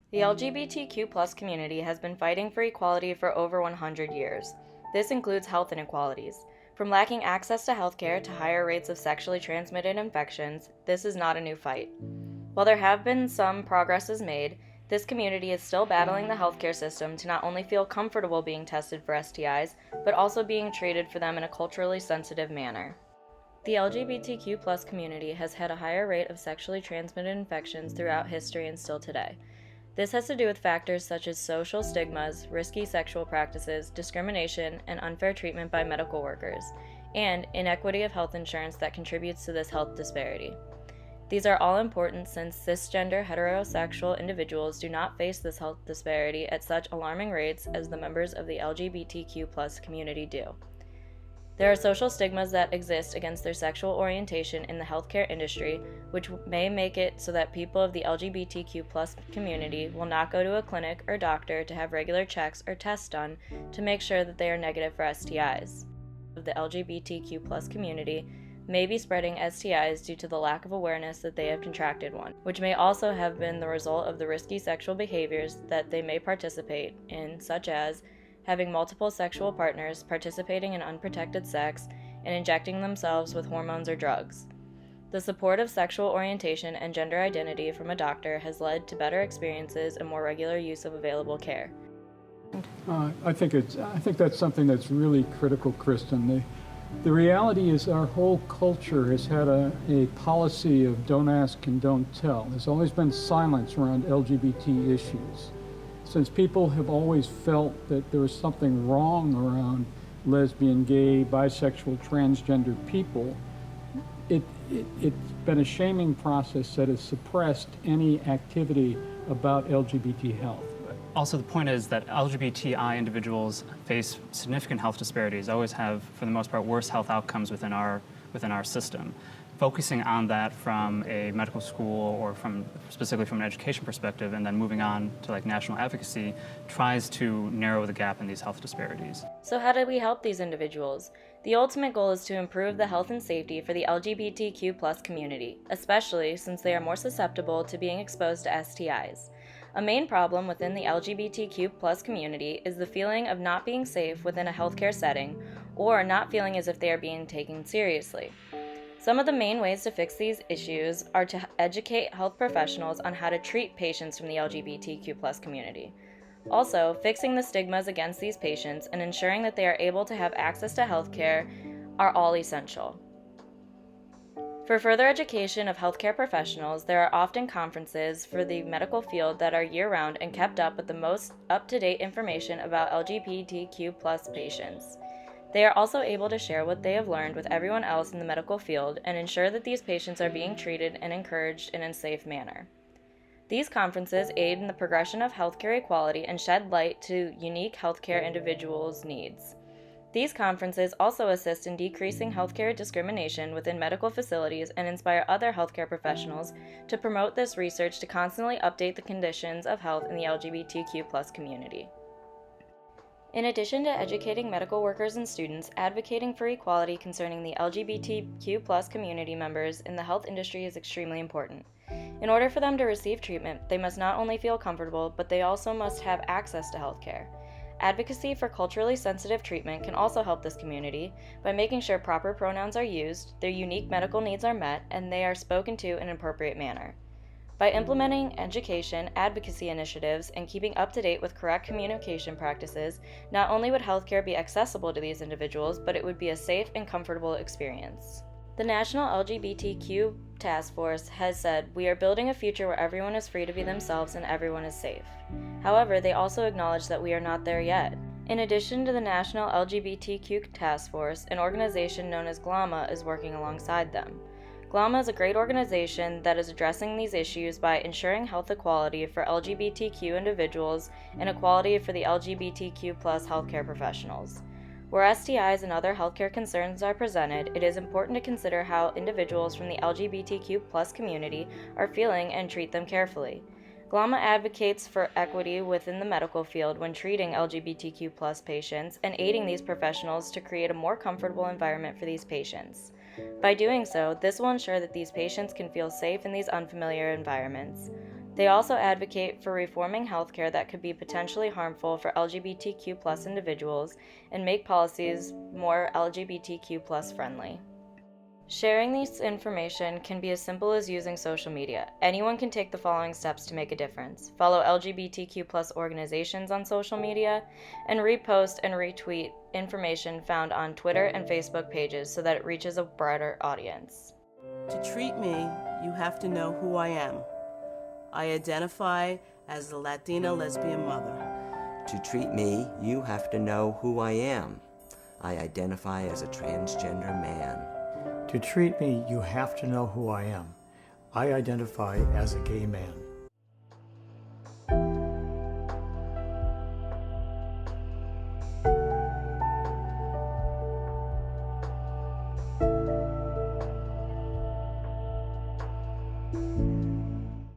The LGBTQ community has been fighting for equality for over 100 years. This includes health inequalities. From lacking access to healthcare to higher rates of sexually transmitted infections, this is not a new fight. While there have been some progresses made, this community is still battling the healthcare system to not only feel comfortable being tested for STIs, but also being treated for them in a culturally sensitive manner. The LGBTQ community has had a higher rate of sexually transmitted infections throughout history and still today. This has to do with factors such as social stigmas, risky sexual practices, discrimination, and unfair treatment by medical workers, and inequity of health insurance that contributes to this health disparity. These are all important since cisgender heterosexual individuals do not face this health disparity at such alarming rates as the members of the LGBTQ community do. There are social stigmas that exist against their sexual orientation in the healthcare industry, which may make it so that people of the LGBTQ community will not go to a clinic or doctor to have regular checks or tests done to make sure that they are negative for STIs. Of the LGBTQ community may be spreading STIs due to the lack of awareness that they have contracted one, which may also have been the result of the risky sexual behaviors that they may participate in, such as having multiple sexual partners, participating in unprotected sex, and injecting themselves with hormones or drugs. The support of sexual orientation and gender identity from a doctor has led to better experiences and more regular use of available care. I think that's something that's really critical, Kristen. The reality is our whole culture has had a policy of don't ask and don't tell. There's always been silence around LGBT issues. Since people have always felt that there was something wrong around lesbian, gay, bisexual, transgender people, it's been a shaming process that has suppressed any activity about LGBT health. Also, the point is that LGBTI individuals face significant health disparities, always have, for the most part, worse health outcomes within our system. Focusing on that from a medical school or specifically from an education perspective, and then moving on to national advocacy, tries to narrow the gap in these health disparities. So how do we help these individuals? The ultimate goal is to improve the health and safety for the LGBTQ community, especially since they are more susceptible to being exposed to STIs. A main problem within the LGBTQ community is the feeling of not being safe within a healthcare setting or not feeling as if they are being taken seriously. Some of the main ways to fix these issues are to educate health professionals on how to treat patients from the LGBTQ community. Also, fixing the stigmas against these patients and ensuring that they are able to have access to healthcare are all essential. For further education of healthcare professionals, there are often conferences for the medical field that are year-round and kept up with the most up-to-date information about LGBTQ patients. They are also able to share what they have learned with everyone else in the medical field and ensure that these patients are being treated and encouraged in a safe manner. These conferences aid in the progression of healthcare equality and shed light to unique healthcare individuals' needs. These conferences also assist in decreasing healthcare discrimination within medical facilities and inspire other healthcare professionals to promote this research to constantly update the conditions of health in the LGBTQ community. In addition to educating medical workers and students, advocating for equality concerning the LGBTQ community members in the health industry is extremely important. In order for them to receive treatment, they must not only feel comfortable, but they also must have access to healthcare. Advocacy for culturally sensitive treatment can also help this community by making sure proper pronouns are used, their unique medical needs are met, and they are spoken to in an appropriate manner. By implementing education, advocacy initiatives, and keeping up to date with correct communication practices, not only would healthcare be accessible to these individuals, but it would be a safe and comfortable experience. The National LGBTQ Task Force has said, "We are building a future where everyone is free to be themselves and everyone is safe." However, they also acknowledge that we are not there yet. In addition to the National LGBTQ Task Force, an organization known as GLAMA is working alongside them. GLAMA is a great organization that is addressing these issues by ensuring health equality for LGBTQ individuals and equality for the LGBTQ healthcare professionals. Where STIs and other healthcare concerns are presented, it is important to consider how individuals from the LGBTQ community are feeling and treat them carefully. GLAMA advocates for equity within the medical field when treating LGBTQ patients and aiding these professionals to create a more comfortable environment for these patients. By doing so, this will ensure that these patients can feel safe in these unfamiliar environments. They also advocate for reforming healthcare that could be potentially harmful for LGBTQ+ individuals and make policies more LGBTQ+ friendly. Sharing this information can be as simple as using social media. Anyone can take the following steps to make a difference. Follow LGBTQ+ organizations on social media, and repost and retweet information found on Twitter and Facebook pages so that it reaches a broader audience. To treat me, you have to know who I am. I identify as a Latina lesbian mother. To treat me, you have to know who I am. I identify as a transgender man. To treat me, you have to know who I am. I identify as a gay man.